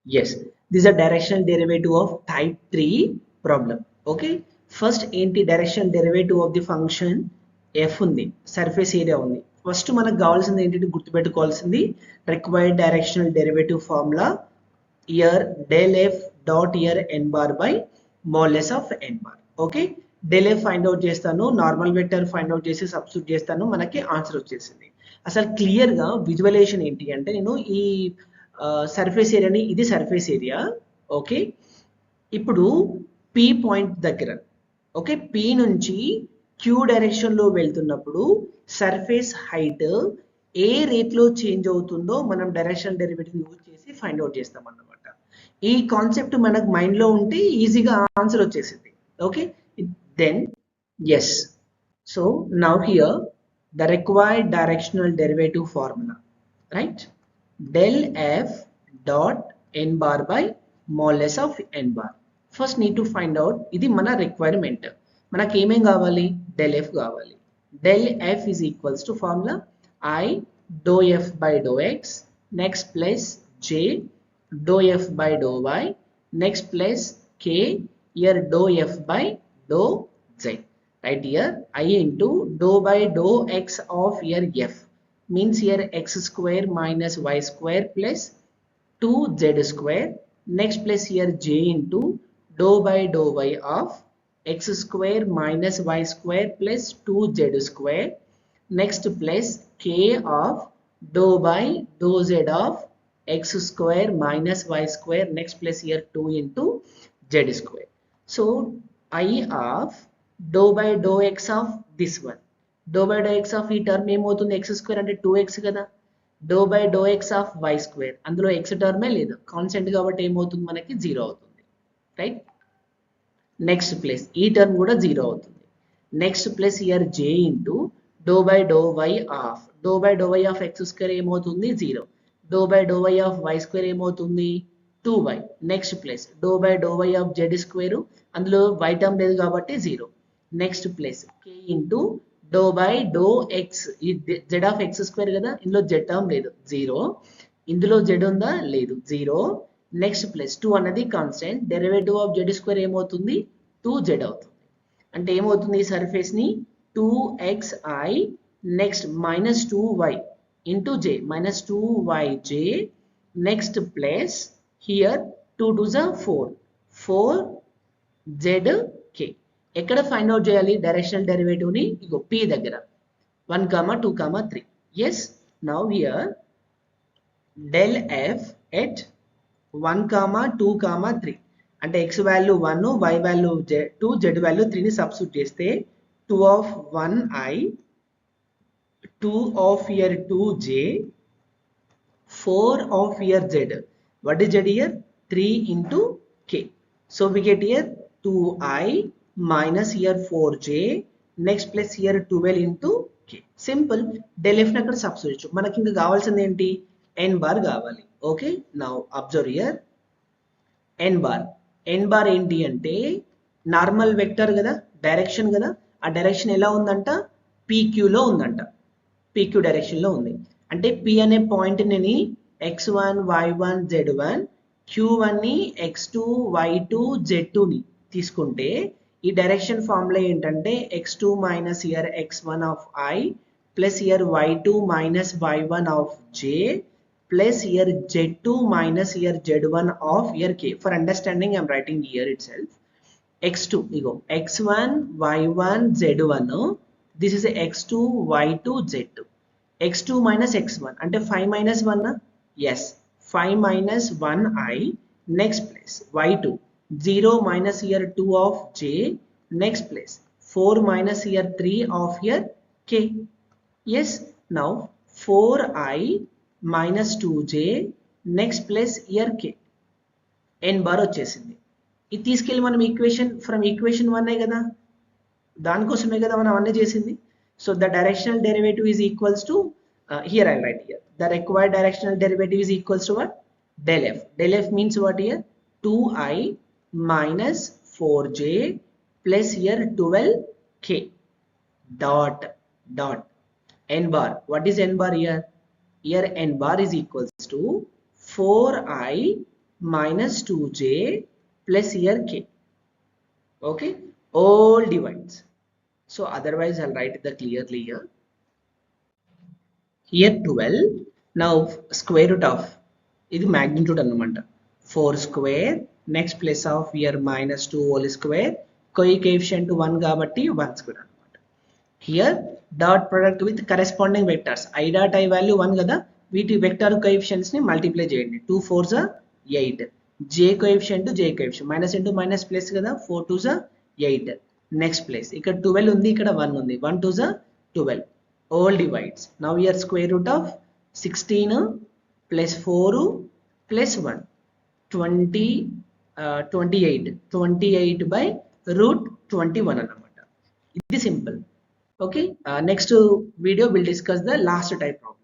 Yes, this is a directional derivative of type 3 problem. Okay, first ఏంటి directional derivative of the function f ఉంది, surface area ఉంది. First మనకు కావాల్సింది ఏంటంటే గుర్తుపెట్టుకోవాల్సింది required directional derivative formula here del f dot here n bar by modulus of n bar. Okay, del f find out చేస్తాను, normal vector find out చేసి substitute చేస్తాను, మనకి ఆన్సర్ వచ్చేసింది. అసలు క్లియర్ గా విజువలైజేషన్ ఏంటి అంటే నేను ఈ సర్ఫేస్ ఏరియాని, ఇది సర్ఫేస్ ఏరియా. ఓకే, ఇప్పుడు పి పాయింట్ దగ్గర, ఓకే, పి నుంచి క్యూ డైరెక్షన్ లో వెళ్తున్నప్పుడు సర్ఫేస్ హైట్ ఏ రేట్ లో చేంజ్ అవుతుందో మనం డైరెక్షన్ డెరివేటివ్ యూజ్ చేసి ఫైండ్ అవుట్ చేస్తాం అన్నమాట. ఈ కాన్సెప్ట్ మనకు మైండ్ లో ఉంటే ఈజీగా ఆన్సర్ వచ్చేసింది. Okay, then yes, so now here the required directional derivative formula, right? Del f dot n bar by modulus of n bar. First need to find out ఇది మన requirement. మనకి ఏమేం కావాలి? del f కావాలి. del f is equals to formula I dou f by dou x, next plus j dou f by dou y, next plus k here dou f by dou z. Right here I into dou by dou x of here f means here x square minus y square plus 2z square. Next plus here j into dou by dou y of x square minus y square plus 2z square. Next plus k of dou by dou z of x square minus y square. Next plus here 2 into z square. So I of dou by dou x of this one, dou by dou x of ఈ term ఏమవుతుంది, x square అంటే 2x కదా, dou by dou x of y square, అందులో x టర్మే లేదు, constant కాబట్టి ఏమవుతుంది, మనకి 0 అవుతుంది. రైట్, నెక్స్ట్ ప్లస్ ఈ టర్మ్ కూడా 0 అవుతుంది. Next plus here j into dou by dou y of dou by dou y of x square ఏమవుతుంది 0, dou by dou y of y square ఏమవుతుంది 2y. Next plus dou by dou y of z square, అందులో y term లేదు కాబట్టి 0. Next plus k into do by do x, ఈ z of x square కదా, ఇందులో Z term లేదు 0, ఇందులో Z ఉందా లేదు 0. నెక్స్ట్ ప్లస్ 2 అనేది constant, derivative of Z square ఏమవుతుంది 2z అవుతుంది. అంటే ఏమవుతుంది, ఈ సర్ఫేస్ ని 2xi next minus 2y into j minus 2yj next plus here 2 2 4 4zk. ఎక్కడ ఫైండ్ అవుట్ చేయాలి డైరెక్షనల్ డెరివేటివ్ ని, ఇగో p దగ్గర 1 2 3. yes, now here del f at 1 2 3 అంటే x value 1, y value 2, z value 3 ని సబ్స్టిట్యూట్ చేస్తే 2 of 1i 2 of here 2j 4 of here z. what is z here 3 into k. so we get here 2i minus here 4j next plus here 12 into k. Simple, del f ని అక్కడ substitute. మనకి ఇంకా కావాల్సింది ఏంటి, n bar కావాలి. Okay, now observe here n bar. n bar ఏంటి అంటే normal vector కదా, డైరెక్షన్ కదా, ఆ డైరెక్షన్ ఎలా ఉందంట pq లో ఉందంట, pq డైరెక్షన్ లో ఉంది. అంటే p అనే పాయింట్ ని x1 y1 z1, q1 ని x2 y2 z2 ని తీసుకుంటే ఈ డైరెక్షన్ ఫార్ములా ఏంటంటే x2 minus here x1 of i plus here y2 minus y1 of j plus here z2 minus here z1 of here k. For understanding I'm writing here it self x2 ego x1 y1 z1, this is x2 y2 z2, x2 minus x1 అంటే 5 minus 1 yes 5 minus 1i next place y2 0 minus here 2 of j next place 4 minus here 3 of here k. yes, now 4i minus 2j next place here k. n bar వచ్చేసింది. ఇది తీసుకెళ్ళి మనం equation from equation 1 కదా, దానికోసమే కదా మనం అన్నీ చేసింది. So the directional derivative is equals to here I write here the required directional derivative is equals to what, del f. del f means what here 2i minus 4j plus here 12k dot n bar. what is n bar here, here n bar is equals to 4i minus 2j plus here k. Okay, all divides. So otherwise I'll write the clearly here. Here 12. Now square root of ఇది magnitude అన్నమాట 4 square. Next place of here minus 2 whole square. Coefficient 1 కాబట్టి 1 square అన్నమాట. Here dot product with corresponding vectors. I dot I value 1 కదా, వీటి vector coefficients ని multiply చేయండి. 2 4s 8. j coefficient j coefficient minus into minus plus కదా, 4 2s 8. Next place ఇక్కడ 12 ఉంది, ఇక్కడ 1 ఉంది, 1 2s 12. All divides. Now here square root of 16 plus 4 plus 1 20 28 28 by root 21 అన్నమాట. ఇది simple. Okay, next video we'll discuss the last type problem.